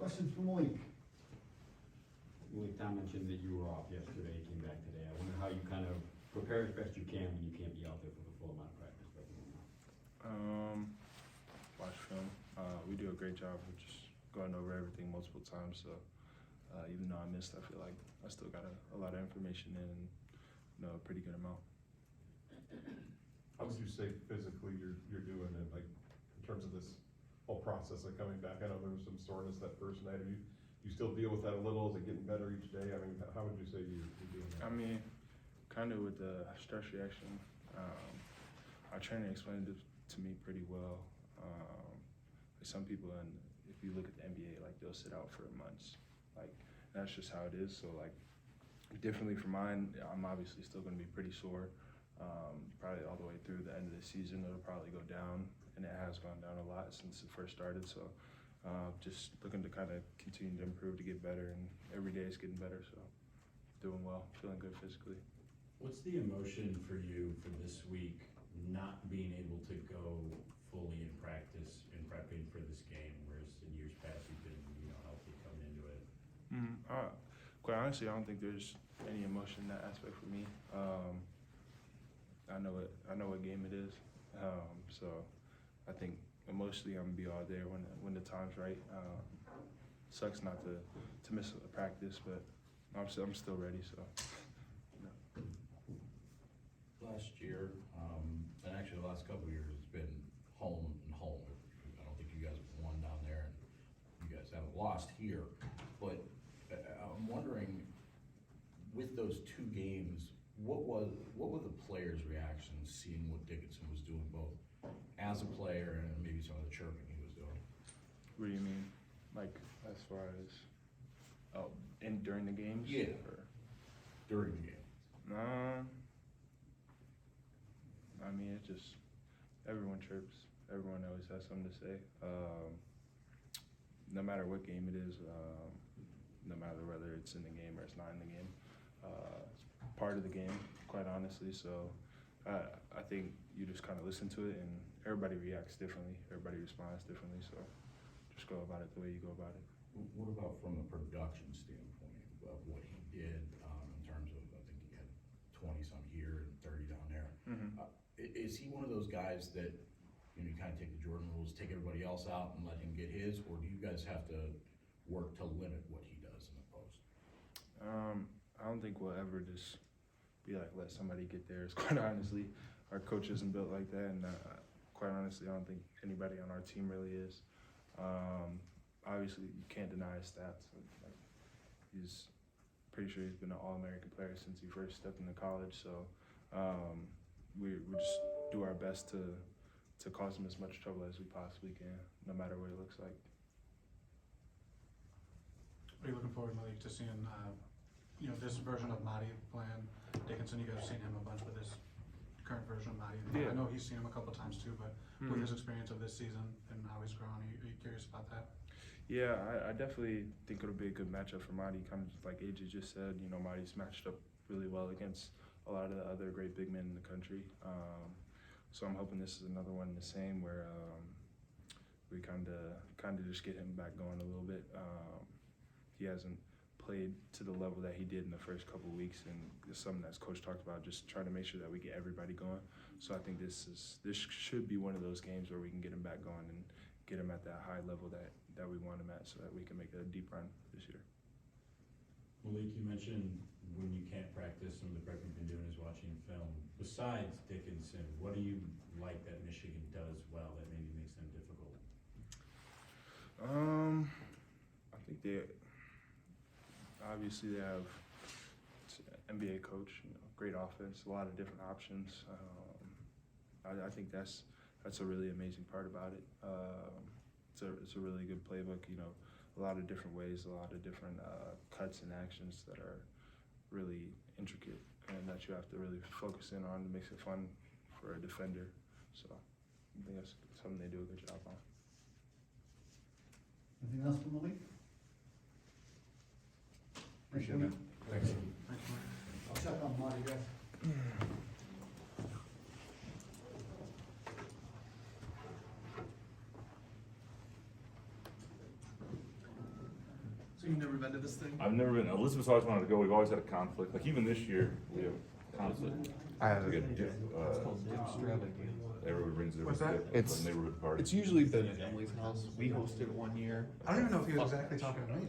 Questions for Malik? Malik, Tom mentioned that you were off yesterday, came back today. I wonder how you kind of prepare as best you can when you can't be out there for the full amount of practice. Watch film. We do a great job of just going over everything multiple times. So even though I missed, I feel like I still got a lot of information in and know a pretty good amount. How would you say physically you're doing it, like in terms of this whole process of coming back? I know there was some soreness that first night. You still deal with that a little? Is it getting better each day? I mean, how would you say you're doing that? I mean, kind of with the stress reaction, our trainer explained it to me pretty well. Some people, and if you look at the NBA, like they'll sit out for months. Like that's just how it is. So like, differently from mine, I'm obviously still going to be pretty sore. Probably all the way through the end of the season, it'll probably go down, and it has gone down a lot since it first started. So just looking to kind of continue to improve, to get better, and every day is getting better. So doing well, feeling good physically. What's the emotion for you for this week, not being able to go fully in practice and prepping for this game, whereas in years past you've been, healthy coming into it? Quite honestly, I don't think there's any emotion in that aspect for me. I know what game it is, so I think emotionally I'm gonna be all there when the time's right. Sucks not to miss a practice, but I'm still ready. So. Last year, and actually the last couple of years, it's been home and home. I don't think you guys have won down there, and you guys haven't lost here. But I'm wondering, with those two games, what were the players' reactions seeing what Dickinson was doing, both as a player and maybe some of the chirping he was doing? What do you mean? Like as far as during the games? Yeah. Or during the game. I mean, it just, everyone chirps. Everyone always has something to say. No matter what game it is, no matter whether it's in the game or it's not in the game, it's part of the game, quite honestly. So I think you just kind of listen to it, and everybody reacts differently. Everybody responds differently. So just go about it the way you go about it. What about from a production standpoint of what he did in terms of, I think he had 20-some here and 30 down there. Mm-hmm. Is he one of those guys that, you kind of take the Jordan rules, take everybody else out and let him get his, or do you guys have to work to limit what he does in the post? I don't think we'll ever just be like, let somebody get theirs. Quite honestly, our coach isn't built like that, and quite honestly, I don't think anybody on our team really is. Obviously, you can't deny his stats. Like, he's pretty sure he's been an All-American player since he first stepped into college. So we just do our best to cause him as much trouble as we possibly can, no matter what it looks like. Are you looking forward, Malik, to seeing this version of Madi playing Dickinson? You guys have seen him a bunch with this current version of Madi. Yeah. I know he's seen him a couple times too, but with his experience of this season and how he's grown, are you curious about that? Yeah, I definitely think it'll be a good matchup for Madi. Kind of like AJ just said, Madi's matched up really well against a lot of the other great big men in the country. So I'm hoping this is another one the same, where we kind of just get him back going a little bit. He hasn't played to the level that he did in the first couple of weeks, and it's something that's coach talked about, just trying to make sure that we get everybody going. So I think this should be one of those games where we can get him back going and get him at that high level that we want him at, so that we can make a deep run this year. Malik, you mentioned when you can't practice, some of the prep you've been doing is watching film. Besides Dickinson, what do you like that Michigan does well that maybe makes them difficult? I think they obviously have an NBA coach, great offense, a lot of different options. I think that's a really amazing part about it. It's a really good playbook, a lot of different ways, a lot of different cuts and actions that are really intricate and that you have to really focus in on. It makes it fun for a defender. So I think that's something they do a good job on. Anything else for Malik? Appreciate it. Thanks. Thanks, Malik. I'll check on Marty, guys. So you've never been to this thing? I've never been, Elizabeth's always wanted to go, we've always had a conflict, like even this year, we have conflict. I have We it. get, everyone brings their What's that? It's- neighborhood party. It's usually been at Emily's house. We hosted one year. I don't even know if he was exactly talking to me.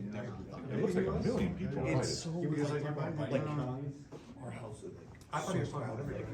It looks like a million people invited. It's so He was like, like our house. I thought he was talking about everybody.